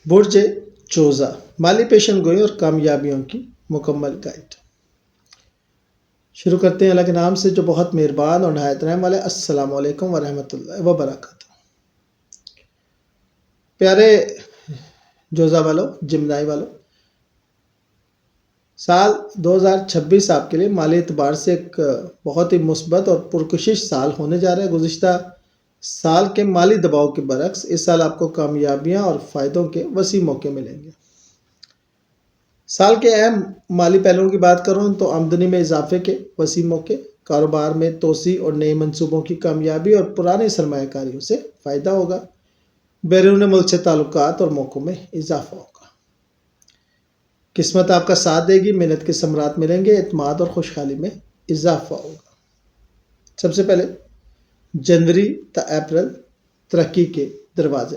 برج جوزا، مالی پیشن گوئی اور کامیابیوں کی مکمل گائیڈ۔ شروع کرتے ہیں اللہ کے نام سے جو بہت مہربان اور نہایت رحم والے۔ السلام علیکم ورحمۃ اللہ وبرکاتہ۔ پیارے جوزا والوں، جمنائی والوں، سال 2026 آپ کے لیے مالی اعتبار سے ایک بہت ہی مثبت اور پرکشش سال ہونے جا رہا ہے۔ گزشتہ سال کے مالی دباؤ کے برعکس اس سال آپ کو کامیابیاں اور فائدوں کے وسیع موقع ملیں گے۔ سال کے اہم مالی پہلوؤں کی بات کروں تو آمدنی میں اضافے کے وسیع موقع، کاروبار میں توسیع اور نئے منصوبوں کی کامیابی اور پرانی سرمایہ کاریوں سے فائدہ ہوگا۔ بیرون ملک سے تعلقات اور موقعوں میں اضافہ ہوگا۔ قسمت آپ کا ساتھ دے گی، محنت کے ثمرات ملیں گے، اعتماد اور خوشحالی میں اضافہ ہوگا۔ سب سے پہلے جنوری تا اپریل ترقی کے دروازے۔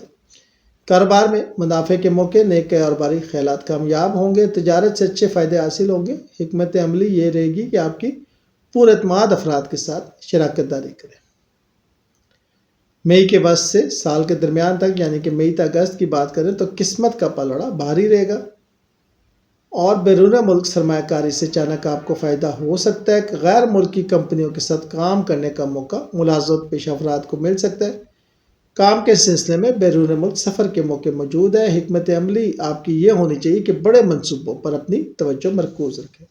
کاروبار میں منافع کے موقع، نئے کاروباری خیالات کامیاب ہوں گے، تجارت سے اچھے فائدے حاصل ہوں گے۔ حکمت عملی یہ رہے گی کہ آپ کی پر اعتماد افراد کے ساتھ شراکت داری کریں۔ مئی کے وسط سے سال کے درمیان تک یعنی کہ مئی تا اگست کی بات کریں تو قسمت کا پلڑا بھاری رہے گا اور بیرون ملک سرمایہ کاری سے اچانک آپ کو فائدہ ہو سکتا ہے کہ غیر ملکی کمپنیوں کے ساتھ کام کرنے کا موقع ملازمت پیشہ افراد کو مل سکتا ہے۔ کام کے سلسلے میں بیرون ملک سفر کے موقع موجود ہے۔ حکمت عملی آپ کی یہ ہونی چاہیے کہ بڑے منصوبوں پر اپنی توجہ مرکوز رکھیں۔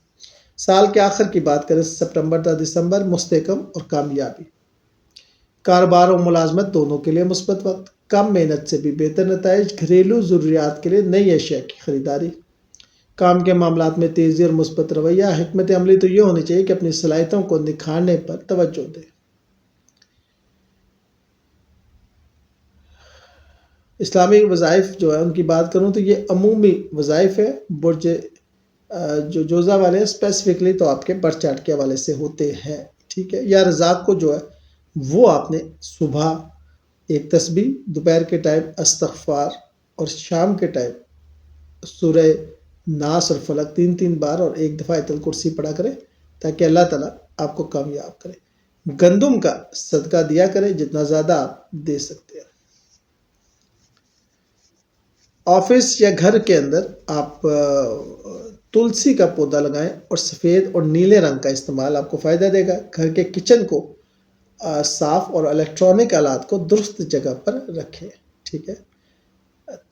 سال کے آخر کی بات کریں ستمبر تا دسمبر، مستحکم اور کامیابی۔ کاروبار اور ملازمت دونوں کے لیے مثبت وقت، کم محنت سے بھی بہتر نتائج، گھریلو ضروریات کے لیے نئی اشیاء کی خریداری، کام کے معاملات میں تیزی اور مثبت رویہ۔ حکمت عملی تو یہ ہونی چاہیے کہ اپنی صلاحیتوں کو نکھارنے پر توجہ دیں۔ اسلامی وظائف جو ہے ان کی بات کروں تو یہ عمومی وظائف ہے۔ برج جو جوزا والے ہیں اسپیسیفکلی تو آپ کے برتھ چارٹ کے حوالے سے ہوتے ہیں، ٹھیک ہے۔ یا رزاق کو جو ہے وہ آپ نے صبح ایک تسبیح، دوپہر کے ٹائم استغفار اور شام کے ٹائم سورہ ناس اور فلق 3 بار اور ایک دفعہ آیت الکرسی پڑھا کریں تاکہ اللہ تعالیٰ آپ کو کامیاب کرے۔ گندم کا صدقہ دیا کریں جتنا زیادہ آپ دے سکتے ہیں۔ آفس یا گھر کے اندر آپ تلسی کا پودا لگائیں اور سفید اور نیلے رنگ کا استعمال آپ کو فائدہ دے گا۔ گھر کے کچن کو صاف اور الیکٹرانک آلات کو درست جگہ پر رکھیں، ٹھیک ہے۔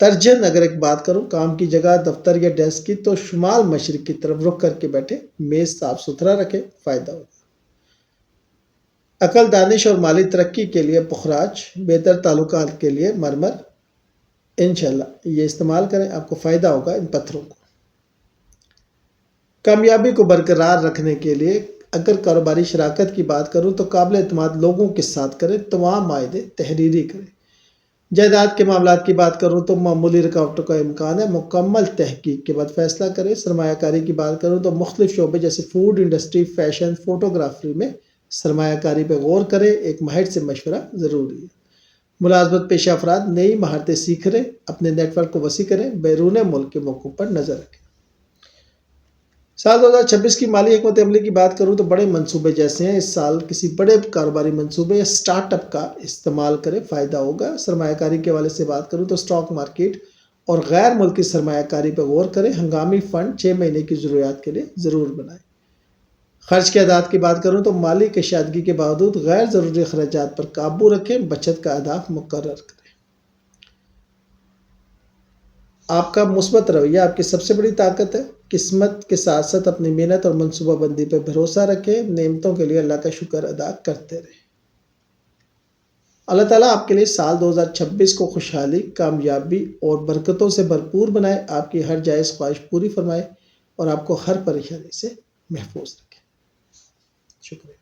ترجن اگر ایک بات کروں کام کی جگہ، دفتر یا ڈیسک کی، تو شمال مشرق کی طرف رخ کر کے بیٹھے، میز صاف ستھرا رکھیں، فائدہ ہوگا۔ عقل، دانش اور مالی ترقی کے لیے پخراج، بہتر تعلقات کے لیے مرمر، انشاءاللہ یہ استعمال کریں، آپ کو فائدہ ہوگا ان پتھروں کو۔ کامیابی کو برقرار رکھنے کے لیے اگر کاروباری شراکت کی بات کروں تو قابل اعتماد لوگوں کے ساتھ کریں، تمام معاہدے تحریری کریں۔ جائیداد کے معاملات کی بات کروں تو معمولی رکاوٹوں کا امکان ہے، مکمل تحقیق کے بعد فیصلہ کریں۔ سرمایہ کاری کی بات کروں تو مختلف شعبے جیسے فوڈ انڈسٹری، فیشن، فوٹوگرافی میں سرمایہ کاری پہ غور کریں، ایک ماہر سے مشورہ ضروری ہے۔ ملازمت پیشہ افراد نئی مہارتیں سیکھ رہے، اپنے نیٹ ورک کو وسیع کریں، بیرون ملک کے موقعوں پر نظر رکھیں۔ سال 2026 کی مالی حکمت عملی کی بات کروں تو بڑے منصوبے جیسے ہیں، اس سال کسی بڑے کاروباری منصوبے یا سٹارٹ اپ کا استعمال کریں، فائدہ ہوگا۔ سرمایہ کاری کے حوالے سے بات کروں تو اسٹاک مارکیٹ اور غیر ملکی سرمایہ کاری پہ غور کریں۔ ہنگامی فنڈ 6 مہینے کی ضروریات کے لیے ضرور بنائیں۔ خرچ کے اعداد کی بات کروں تو مالی کشادگی کے باوجود غیر ضروری اخراجات پر قابو رکھیں، بچت کا اہداف مقرر کریں۔ آپ کا مثبت رویہ آپ کی سب سے بڑی طاقت ہے۔ قسمت کے ساتھ ساتھ اپنی محنت اور منصوبہ بندی پہ بھروسہ رکھیں، نعمتوں کے لیے اللہ کا شکر ادا کرتے رہیں۔ اللہ تعالیٰ آپ کے لیے سال 2026 کو خوشحالی، کامیابی اور برکتوں سے بھرپور بنائے، آپ کی ہر جائز خواہش پوری فرمائے اور آپ کو ہر پریشانی سے محفوظ رکھے۔ شکریہ۔